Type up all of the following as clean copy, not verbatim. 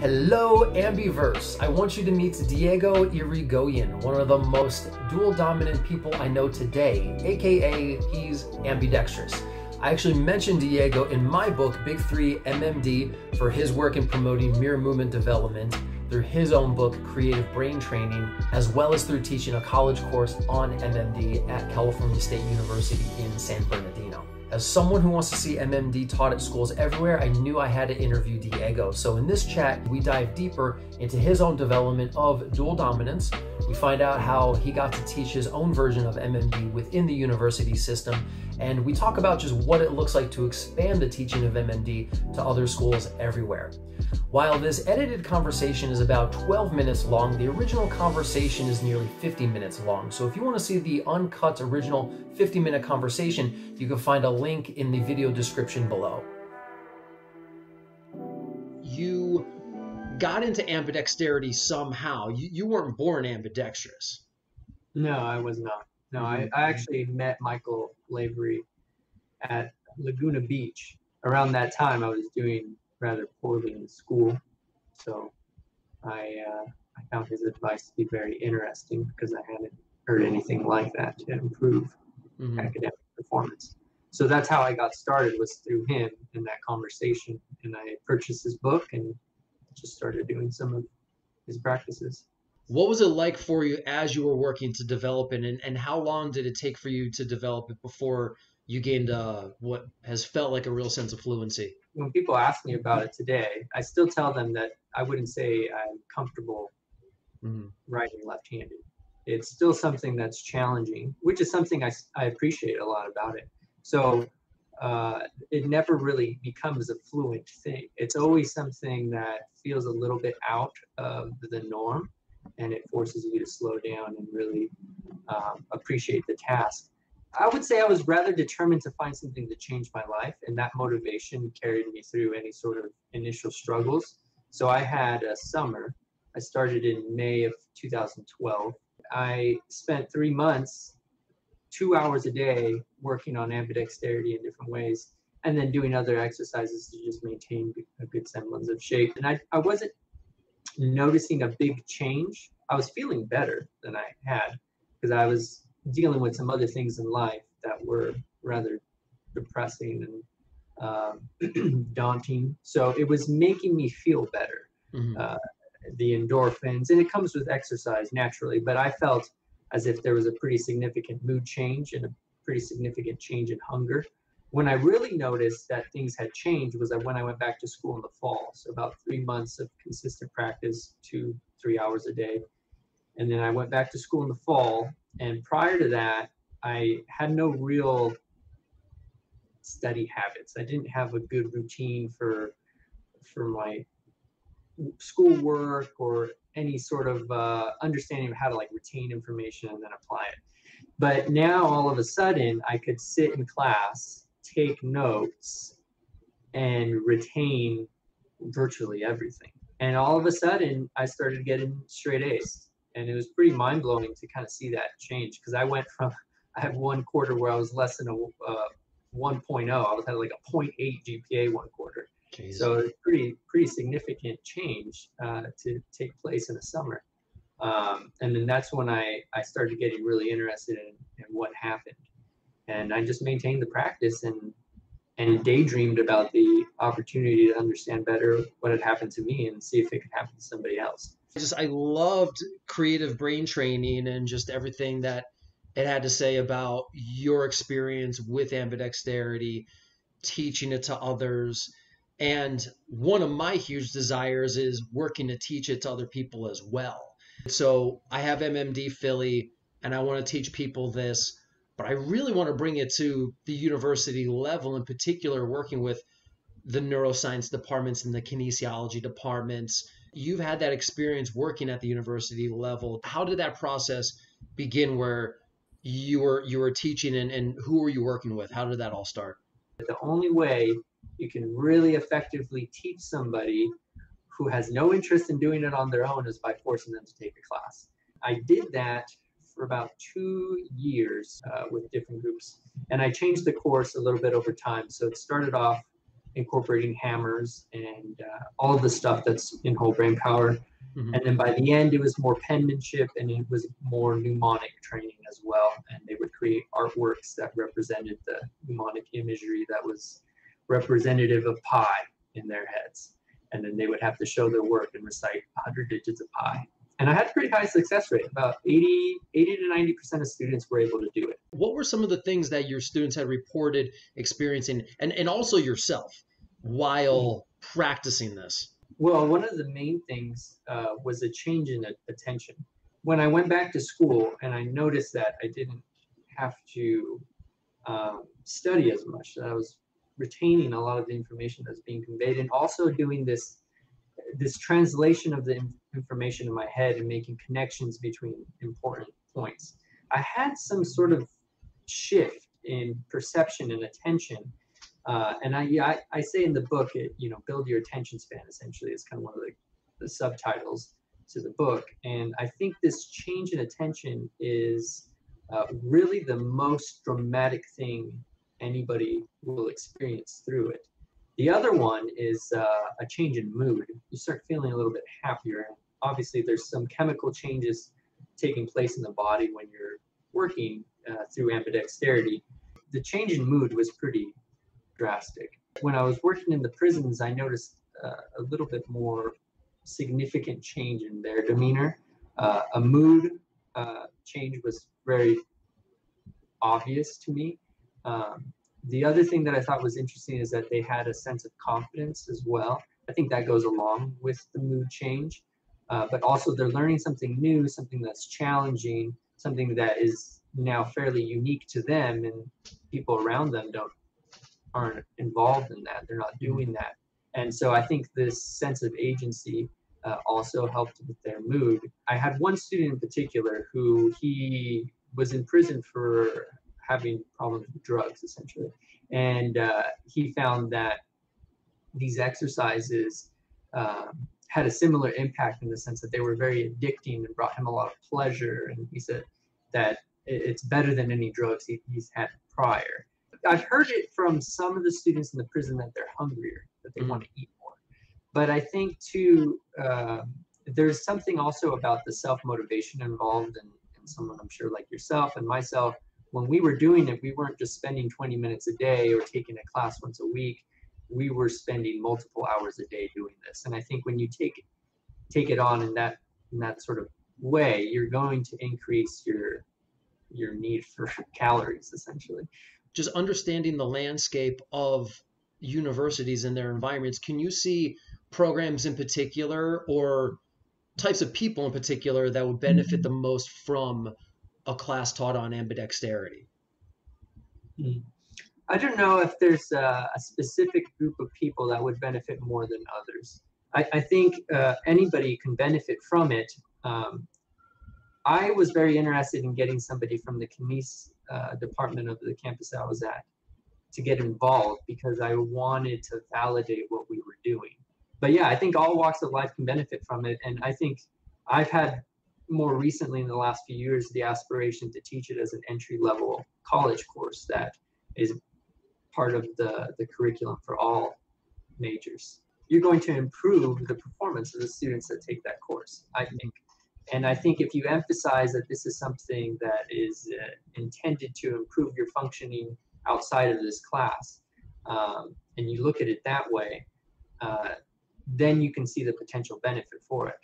Hello, ambiverse. I want you to meet Diego Irigoyen, one of the most dual dominant people I know today, aka he's ambidextrous. I actually mentioned Diego in my book, Big 3 MMD, for his work in promoting mirror movement development through his own book, Creative Brain Training, as well as through teaching a college course on MMD at California State University in San Bernardino. As someone who wants to see MMD taught at schools everywhere, I knew I had to interview Diego. So in this chat, we dive deeper into his own development of dual dominance. We find out how he got to teach his own version of MMD within the university system. And we talk about just what it looks like to expand the teaching of MMD to other schools everywhere. While this edited conversation is about 12 minutes long, the original conversation is nearly 50 minutes long. So if you want to see the uncut original 50-minute conversation, you can find a link in the video description below. You got into ambidexterity somehow. You weren't born ambidextrous. No, I was not. No, I actually met Michael Lavery at Laguna Beach. Around that time, I was doing rather poorly in school, so I found his advice to be very interesting because I hadn't heard anything like that to improve academic performance. So that's how I got started, was through him in that conversation, and I purchased his book and just started doing some of his practices. What was it like for you as you were working to develop it, and how long did it take for you to develop it before you gained what has felt like a real sense of fluency? When people ask me about it today, I still tell them that I wouldn't say I'm comfortable writing left-handed. It's still something that's challenging, which is something I appreciate a lot about it. So it never really becomes a fluent thing. It's always something that feels a little bit out of the norm, and it forces you to slow down and really appreciate the task. I would say I was rather determined to find something to change my life, and that motivation carried me through any sort of initial struggles. So I had a summer. I started in May of 2012. I spent 3 months, 2 hours a day, working on ambidexterity in different ways, and then doing other exercises to just maintain a good semblance of shape. And I wasn't noticing a big change. I was feeling better than I had because I was dealing with some other things in life that were rather depressing and daunting. So it was making me feel better, the endorphins, and it comes with exercise naturally, but I felt as if there was a pretty significant mood change and a pretty significant change in hunger. When I really noticed that things had changed was that when I went back to school in the fall, so about 3 months of consistent practice, 2-3 hours a day. And then I went back to school in the fall. And prior to that, I had no real study habits. I didn't have a good routine for my schoolwork or any sort of understanding of how to retain information and then apply it. But now all of a sudden I could sit in class, take notes, and retain virtually everything. And all of a sudden I started getting straight A's. And it was pretty mind-blowing to kind of see that change, because I went from, I had one quarter where I was less than a 1.0. I was at like a 0.8 GPA one quarter. Jeez. So it's pretty significant change to take place in the summer. And then that's when I started getting really interested in what happened. And I just maintained the practice and daydreamed about the opportunity to understand better what had happened to me and see if it could happen to somebody else. I loved Creative Brain Training and just everything that it had to say about your experience with ambidexterity, teaching it to others. And one of my huge desires is working to teach it to other people as well. So I have MMD Philly and I want to teach people this, but I really want to bring it to the university level, in particular working with the neuroscience departments and the kinesiology departments. You've had that experience working at the university level. How did that process begin, where you were teaching, and who were you working with? How did that all start? The only way you can really effectively teach somebody who has no interest in doing it on their own is by forcing them to take a class. I did that for about 2 years with different groups, and I changed the course a little bit over time. So it started off incorporating hammers and all of the stuff that's in whole brain power. Mm-hmm. And then by the end, it was more penmanship and it was more mnemonic training as well. And they would create artworks that represented the mnemonic imagery that was representative of pi in their heads. And then they would have to show their work and recite 100 digits of pi. And I had a pretty high success rate. About 80 to 90% of students were able to do it. What were some of the things that your students had reported experiencing, and also yourself, while practicing this? Well, one of the main things was a change in attention. When I went back to school and I noticed that I didn't have to study as much, that I was retaining a lot of the information that's being conveyed, and also doing this translation of the information in my head and making connections between important points. I had some sort of shift in perception and attention. And I say in the book, build your attention span, essentially, is kind of one of the subtitles to the book. And I think this change in attention is really the most dramatic thing anybody will experience through it. The other one is a change in mood. You start feeling a little bit happier. And obviously, there's some chemical changes taking place in the body when you're working through ambidexterity. The change in mood was pretty drastic. When I was working in the prisons, I noticed a little bit more significant change in their demeanor. A mood change was very obvious to me. The other thing that I thought was interesting is that they had a sense of confidence as well. I think that goes along with the mood change, but also they're learning something new, something that's challenging, something that is now fairly unique to them, and people around them aren't involved in that. They're not doing that. And so I think this sense of agency also helped with their mood. I had one student in particular who he was in prison for having problems with drugs, essentially. And he found that these exercises had a similar impact in the sense that they were very addicting and brought him a lot of pleasure. And he said that it's better than any drugs he's had prior. I've heard it from some of the students in the prison that they're hungrier, that they want to eat more. But I think too, there's something also about the self-motivation involved in someone, I'm sure, like yourself and myself. When we were doing it, we weren't just spending 20 minutes a day or taking a class once a week. We were spending multiple hours a day doing this. And I think when you take it on in that sort of way, you're going to increase your need for calories, essentially. Just understanding the landscape of universities and their environments, can you see programs in particular or types of people in particular that would benefit the most from a class taught on ambidexterity? I don't know if there's a specific group of people that would benefit more than others. I think anybody can benefit from it. I was very interested in getting somebody from the kinese department of the campus I was at to get involved because I wanted to validate what we were doing. But yeah, I think all walks of life can benefit from it. And I think I've had more recently in the last few years the aspiration to teach it as an entry-level college course that is part of the curriculum for all majors. You're going to improve the performance of the students that take that course, I think. And I think if you emphasize that this is something that is intended to improve your functioning outside of this class, and you look at it that way, then you can see the potential benefit for it.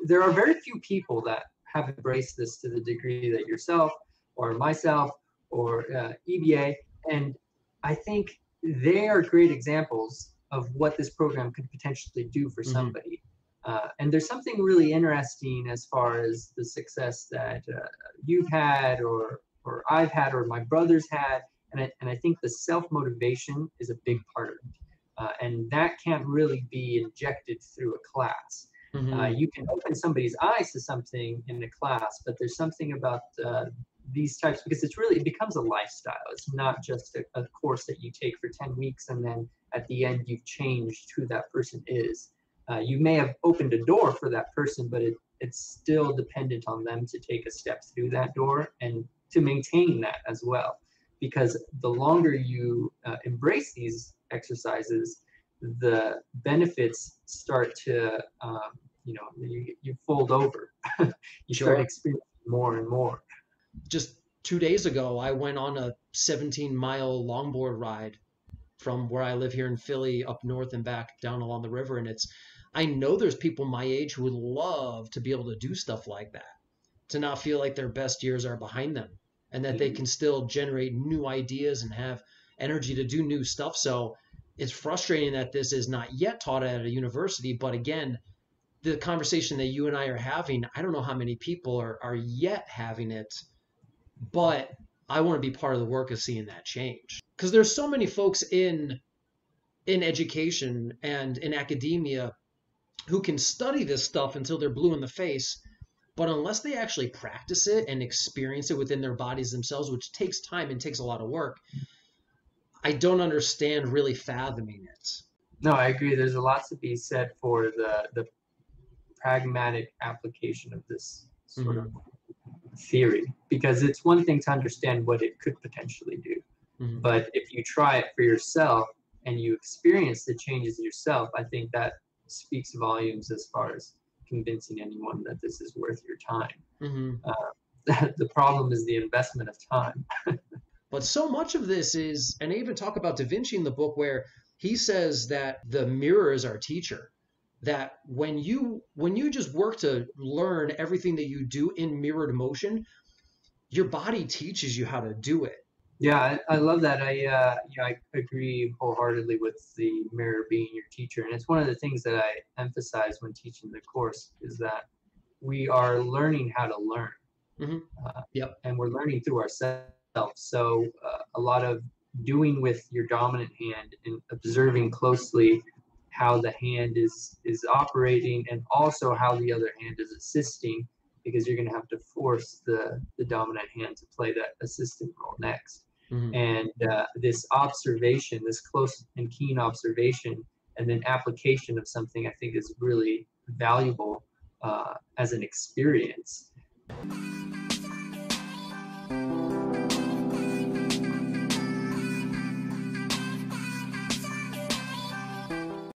There are very few people that have embraced this to the degree that yourself or myself or EBA, and I think they are great examples of what this program could potentially do for somebody. And there's something really interesting as far as the success that you've had or I've had or my brothers had. And I think the self-motivation is a big part of it. And that can't really be injected through a class. You can open somebody's eyes to something in a class, but there's something about these types, because it becomes a lifestyle. It's not just a course that you take for 10 weeks and then at the end you've changed who that person is. You may have opened a door for that person, but it's still dependent on them to take a step through that door and to maintain that as well. Because the longer you embrace these exercises, the benefits start to, you fold over. You start Sure. experiencing more and more. Just 2 days ago, I went on a 17-mile longboard ride from where I live here in Philly up north and back down along the river. And I know there's people my age who would love to be able to do stuff like that, to not feel like their best years are behind them and that they can still generate new ideas and have energy to do new stuff. So it's frustrating that this is not yet taught at a university. But again, the conversation that you and I are having, I don't know how many people are yet having it, but I want to be part of the work of seeing that change. Because there's so many folks in education and in academia who can study this stuff until they're blue in the face, but unless they actually practice it and experience it within their bodies themselves, which takes time and takes a lot of work, I don't understand really fathoming it. No, I agree. There's a lot to be said for the pragmatic application of this sort of theory, because it's one thing to understand what it could potentially do. But if you try it for yourself and you experience the changes yourself, I think that speaks volumes as far as convincing anyone that this is worth your time. The problem is the investment of time. But so much of this is, and I even talk about Da Vinci in the book, where he says that the mirror is our teacher. That when you just work to learn everything that you do in mirrored motion, your body teaches you how to do it. Yeah, I love that. I agree wholeheartedly with the mirror being your teacher, and it's one of the things that I emphasize when teaching the course is that we are learning how to learn, and we're learning through ourselves. So a lot of doing with your dominant hand and observing closely how the hand is operating, and also how the other hand is assisting, because you're going to have to force the dominant hand to play that assistant role next. And this observation, this close and keen observation, and then application of something, I think is really valuable as an experience.